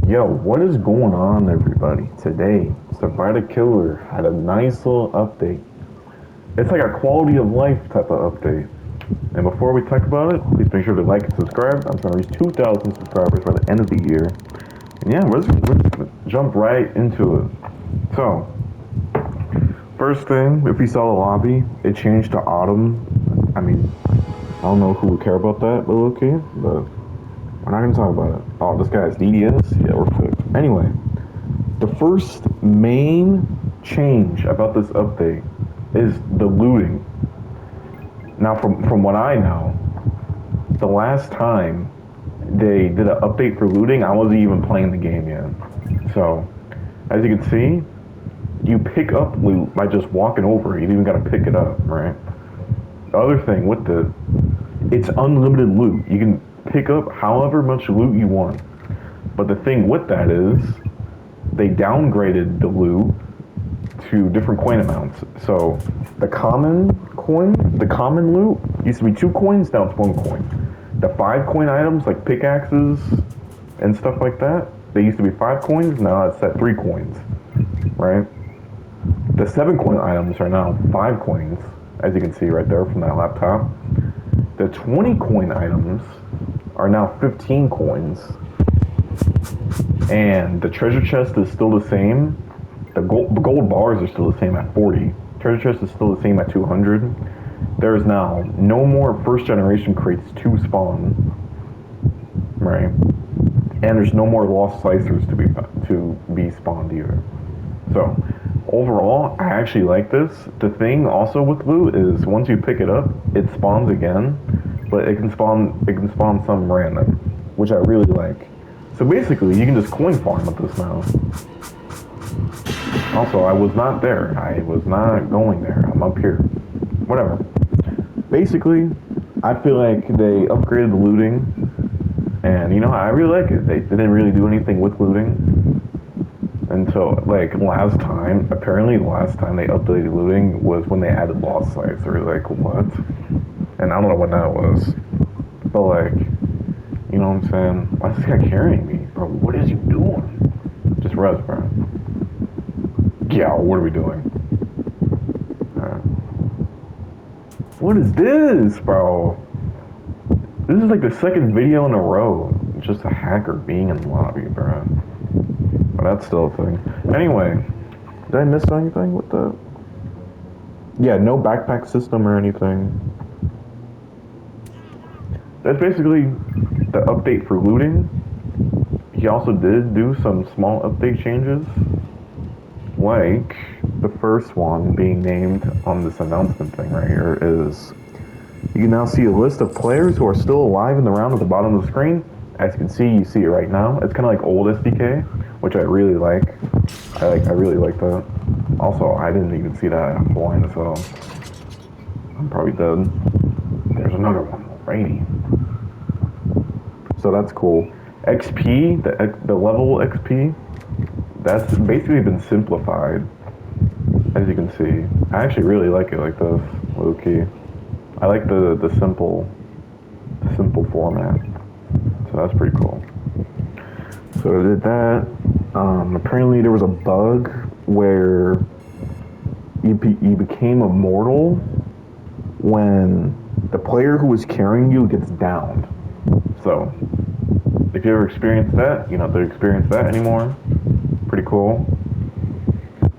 Yo, what is going on, everybody? Today, Survivethekiller had a nice little update. It's like a quality of life type of update. And before we talk about it, please make sure to like and subscribe. I'm trying to reach 2,000 subscribers by the end of the year. And yeah, let's jump right into it. So, first thing, if you saw the lobby, it changed to autumn. I mean, I don't know who would care about that, but okay. But we're not gonna talk about it. Oh, this guy's DDS? Yeah, we're cooked. Anyway, the first main change about this update is the looting. Now, from what I know, the last time they did an update for looting, I wasn't even playing the game yet. So, as you can see, you pick up loot by just walking over it. You don't even gotta pick it up, right? The other thing with it's unlimited loot. You can pick up however much loot you want. But the thing with that is, they downgraded the loot to different coin amounts. So the common loot used to be 2 coins, now it's 1 coin. The 5 coin items like pickaxes and stuff like that, they used to be 5 coins, now it's at 3 coins, right? The 7 coin items are now 5 coins, as you can see right there from that laptop. The 20 coin items are now 15 coins. And the treasure chest is still the same. The gold bars are still the same at 40. Treasure chest is still the same at 200. There is now no more first generation crates to spawn. Right? And there's no more lost slicers to be spawned either. So overall, I actually like this. The thing also with loot is once you pick it up, it spawns again, but it can spawn some random, which I really like. So basically, you can just coin farm with this now. Also, I was not there. I was not going there. I'm up here. Whatever. Basically, I feel like they upgraded the looting, and I really like it. They didn't really do anything with looting until like last time. Apparently, the last time they updated looting was when they added lost sites. Or like what? And I don't know when that was, but like, you know what I'm saying? Why is this guy carrying me, bro? What is you doing? Just res, bro. Yeah, what are we doing? What is this, bro? This is like the second video in a row. Just a hacker being in the lobby, bro. But that's still a thing. Anyway, did I miss anything with that? Yeah, no backpack system or anything. That's basically the update for looting. He also did do some small update changes, like the first one being named on this announcement thing right here is you can now see a list of players who are still alive in the round at the bottom of the screen. As you can see, you see it right now. It's kind of like old SDK, which I really like. I really like that. Also, I didn't even see that. I'm blind as hell. I'm probably dead. There's another one already. So that's cool. XP, the level XP, that's basically been simplified, as you can see. I actually really like it like this, low key. I like the simple format. So that's pretty cool. So I did that. Apparently there was a bug where you became immortal when the player who was carrying you gets downed. So if you ever experienced that, you don't have to experience that anymore. Pretty cool.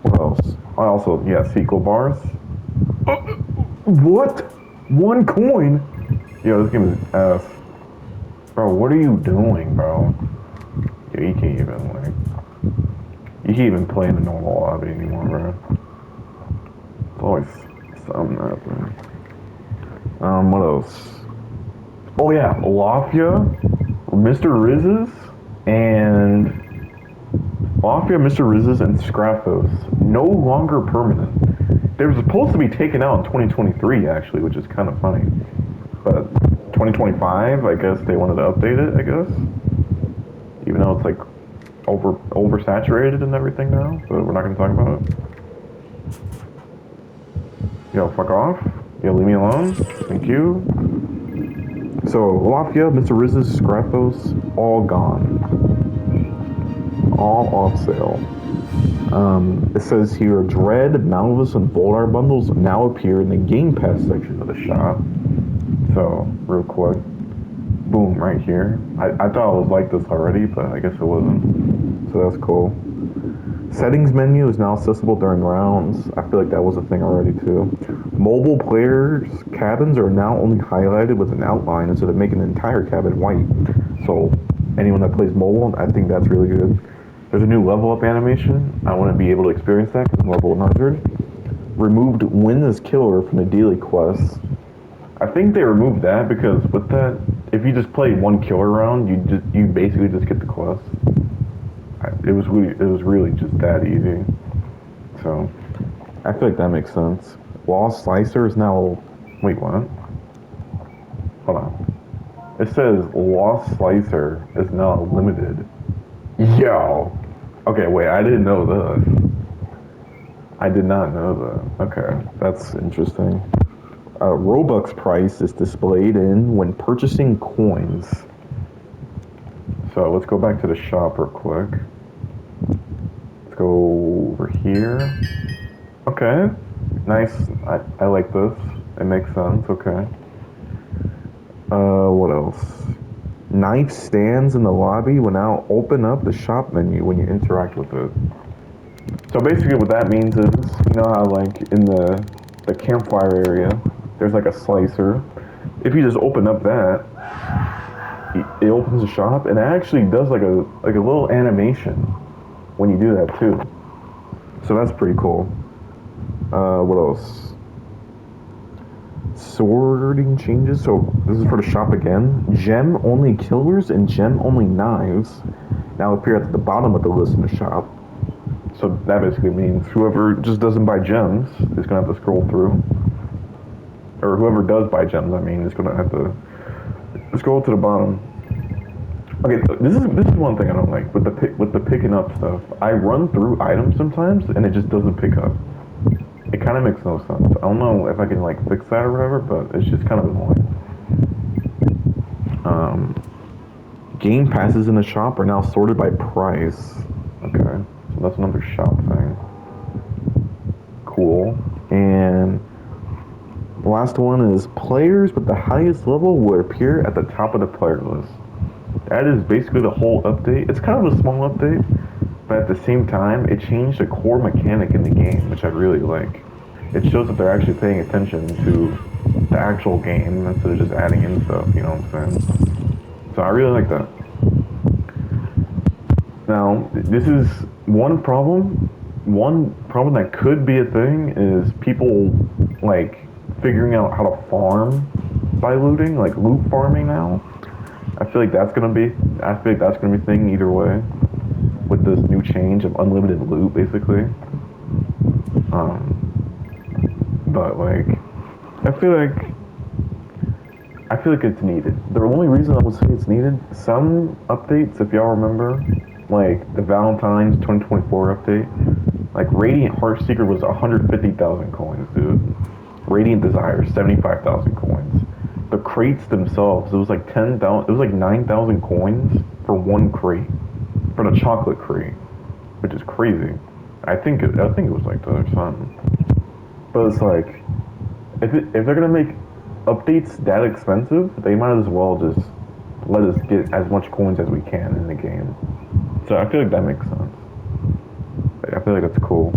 What else? I also, sequel bars. What? 1 coin? Yo, this game is ass. Bro, what are you doing, bro? Yo, you can't even play in the normal lobby anymore, bro. It's always something happening. What else? Oh yeah, Lafia, Mr. Rizzes, and Scraphos no longer permanent. They were supposed to be taken out in 2023, actually, which is kind of funny. But 2025, I guess they wanted to update it, I guess. Even though it's like oversaturated and everything now, but we're not going to talk about it. Yo, fuck off. Yo, leave me alone. Thank you. So, Lafia, Mr. Rizzes, Scraphos, all gone. all off sale. It says here, Dread, Malvis, and Voldar bundles now appear in the Game Pass section of the shop. So, real quick, boom, right here. I thought it was like this already, but I guess it wasn't. So that's cool. Settings menu is now accessible during rounds. I feel like that was a thing already too. Mobile players' cabins are now only highlighted with an outline instead of making the entire cabin white. So anyone that plays mobile, I think that's really good. There's a new level up animation. I want to be able to experience that because I'm level 100. Removed Win this Killer from the daily quests. I think they removed that because with that, if you just play one killer round, you basically just get the quest. It was really just that easy. So I feel like that makes sense. Lost Slicer is now. Wait, what? Hold on. It says Lost Slicer is now limited. Yo. Okay, wait. I didn't know this. I did not know that. Okay, that's interesting. Robux price is displayed in when purchasing coins. So let's go back to the shop real quick. Let's go over here. Okay, nice. I like this. It makes sense. Okay. What else? Knife stands in the lobby will now open up the shop menu when you interact with it. So basically, what that means is, you know how like in the campfire area, there's like a slicer. If you just open up that, it opens the shop, and it actually does like a little animation when you do that too. So that's pretty cool. What else? Sorting changes. So this is for the shop again. Gem only killers and gem only knives now appear at the bottom of the list in the shop. So that basically means whoever just doesn't buy gems is gonna have to scroll through, or whoever does buy gems, I mean, is gonna have to scroll to the bottom. Okay, this is one thing I don't like with the picking up stuff. I run through items sometimes and it just doesn't pick up. It kind of makes no sense. I don't know if I can like fix that or whatever, but it's just kind of annoying. Game passes in the shop are now sorted by price. Okay, so that's another shop thing. Cool. And the last one is players with the highest level will appear at the top of the player list. That is basically the whole update. It's kind of a small update, but at the same time, it changed a core mechanic in the game, which I really like. It shows that they're actually paying attention to the actual game instead of just adding in stuff, you know what I'm saying? So I really like that. Now, this is one problem. One problem that could be a thing is people, like, figuring out how to farm by looting, like loot farming now. I feel like that's gonna be a thing either way with this new change of unlimited loot, basically. But like, I feel like it's needed. The only reason I would say it's needed, some updates, if y'all remember, like the Valentine's 2024 update, like Radiant Heartseeker was 150,000 coins, dude. Radiant Desire 75,000 coins. The crates themselves, it was like 10,000. It was like 9,000 coins for one crate, for the chocolate crate, which is crazy. I think it was like that or something. But it's like, if they're gonna make updates that expensive, they might as well just let us get as much coins as we can in the game. So I feel like that makes sense. I feel like that's cool.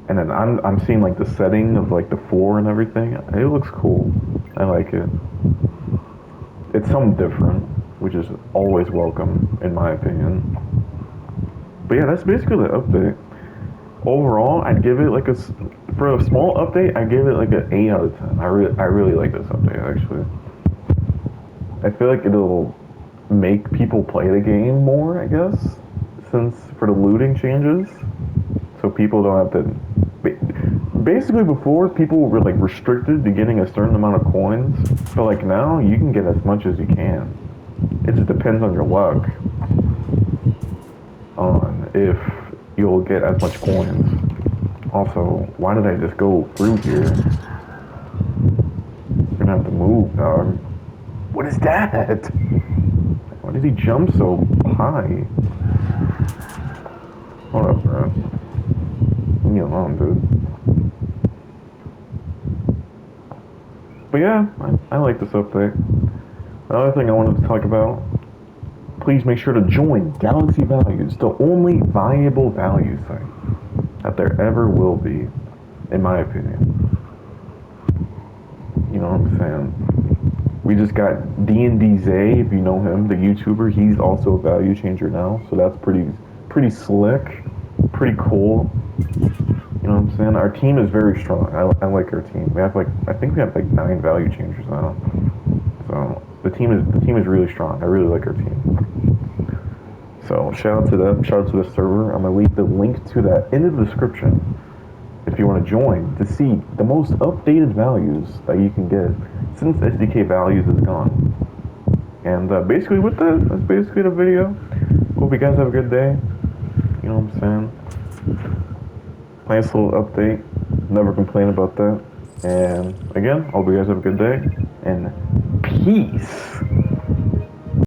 And then I'm seeing like the setting of like the floor and everything. It looks cool. I like it. It's something different, which is always welcome in my opinion. But yeah, that's basically the update. Overall, I'd give it like for a small update, I give it like an 8 out of 10. I really like this update actually. I feel like it'll make people play the game more, I guess, since for the looting changes, so people don't have to. Basically, before people were like restricted to getting a certain amount of coins, but like now you can get as much as you can. It just depends on your luck on if you'll get as much coins. Also, why did I just go through here? You're gonna have to move, dog. What is that? What does he jump so high? Hold up, bro. Leave me alone, dude. But yeah, I like this update. Another thing I wanted to talk about, please make sure to join Galaxy Values, the only viable value site that there ever will be, in my opinion. You know what I'm saying? We just got D&D Zay, if you know him, the YouTuber. He's also a value changer now, so that's pretty slick, pretty cool. You know what I'm saying? Our team is very strong. I like our team. We have I think we have like 9 value changers now. So the team is really strong. I really like our team. So shout out to them. Shout out to the server. I'm gonna leave the link to that in the description if you want to join to see the most updated values that you can get since SDK values is gone. And basically with that, that's basically the video. Hope you guys have a good day. You know what I'm saying? Nice little update. Never complain about that. And again, hope you guys have a good day. And peace.